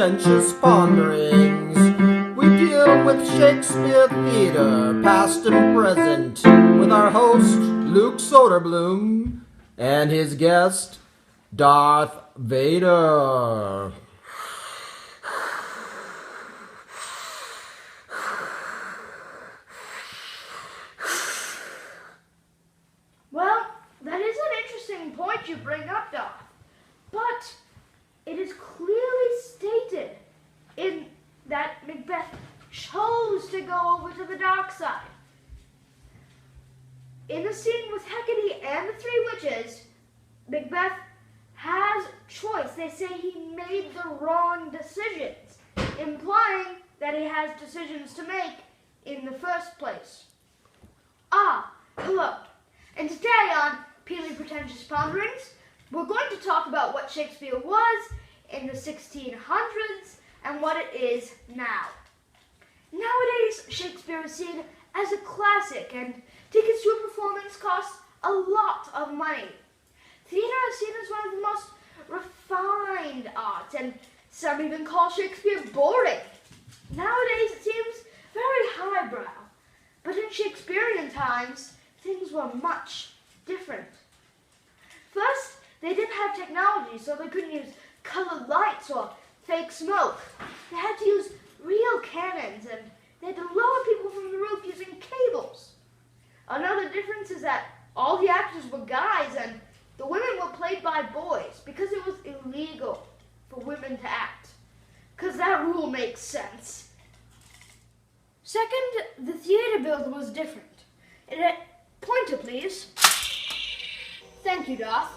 pretentious ponderings. We deal with Shakespeare theater, past and present, with our host, Luke Soderblom, and his guest, Darth Vader. Well, that is an interesting point you bring up, Doc. But it is clearly stated in that Macbeth chose to go over to the dark side. In the scene with Hecate and the three witches, Macbeth has choice. They say he made the wrong decisions, implying that he has decisions to make in the first place. Hello. And today on Peely Pretentious Ponderings, we're going to talk about what Shakespeare was in the 1600s and what it is now. Nowadays, Shakespeare is seen as a classic, and tickets to a performance cost a lot of money. Theater is seen as one of the most refined arts, and some even call Shakespeare boring. Nowadays, it seems very highbrow, but in Shakespearean times, things were much different. First, they didn't have technology, so they couldn't use colored lights or fake smoke. They had to use real cannons, and they had to lower people from the roof using cables. Another difference is that all the actors were guys, and the women were played by boys, because it was illegal for women to act. Because that rule makes sense. Second, the theater build was different. It had pointer, please. Thank you, Darth.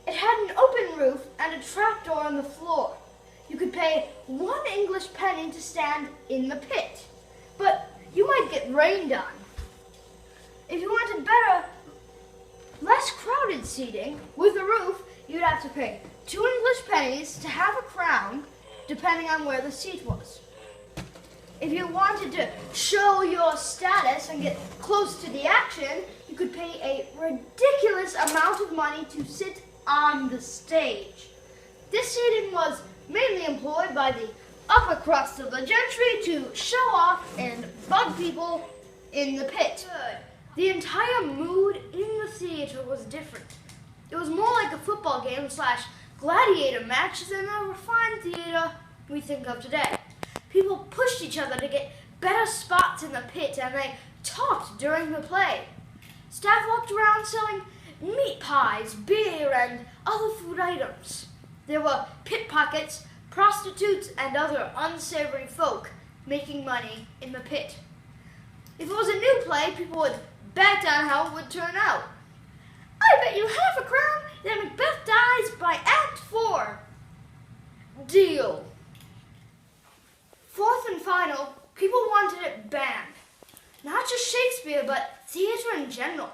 It had an open roof and a trapdoor in the floor. You could pay 1 English penny to stand in the pit, but you might get rained on. If you wanted better, less crowded seating with a roof, you'd have to pay 2 English pennies to have a crown, depending on where the seat was. If you wanted to show your status and get close to the action, you could pay a ridiculous amount of money to sit on the stage. This seating was mainly employed by the upper crust of the gentry to show off and bug people in the pit. The entire mood in the theater was different. It was more like a football game / gladiator match than a refined theater we think of today. People pushed each other to get better spots in the pit, and they talked during the play. Staff walked around selling meat pies, beer, and other food items. There were pickpockets, prostitutes, and other unsavory folk making money in the pit. If it was a new play, people would bet on how it would turn out. I bet you half a crown that Macbeth dies by Act 4. Deal. Fourth and final, people wanted it banned. Not just Shakespeare, but theater in general.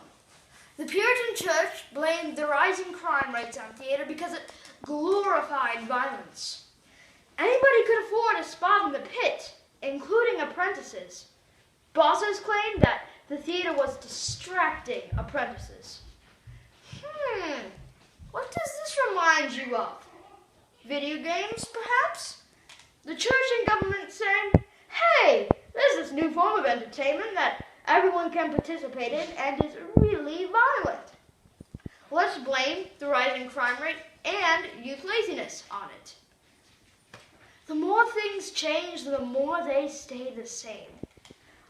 The Puritan Church blamed the rising crime rates on theater because it glorified violence. Anybody could afford a spot in the pit, including apprentices. Bosses claimed that the theater was distracting apprentices. What does this remind you of? Video games, perhaps? The church and government saying, hey, there's this new form of entertainment that everyone can participate in and is really violent. Let's blame the rising crime rate and youth laziness on it. The more things change, the more they stay the same.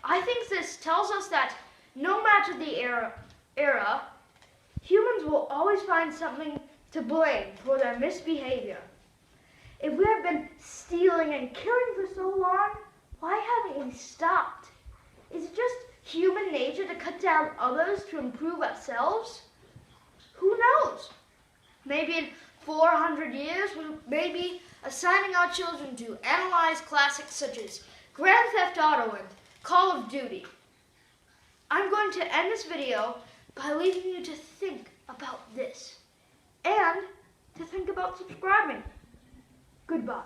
I think this tells us that no matter the era, humans will always find something to blame for their misbehavior. If we have been stealing and killing for so long, why haven't we stopped? Is it just human nature to cut down others to improve ourselves? Who knows? Maybe in 400 years, we may be assigning our children to analyze classics such as Grand Theft Auto and Call of Duty. I'm going to end this video by leaving you to think about this and to think about subscribing. Goodbye.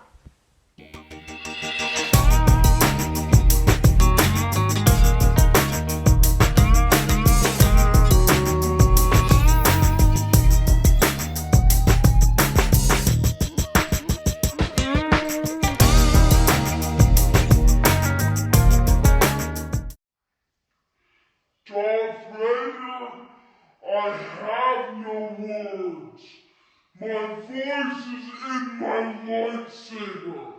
My voice is in my lightsaber.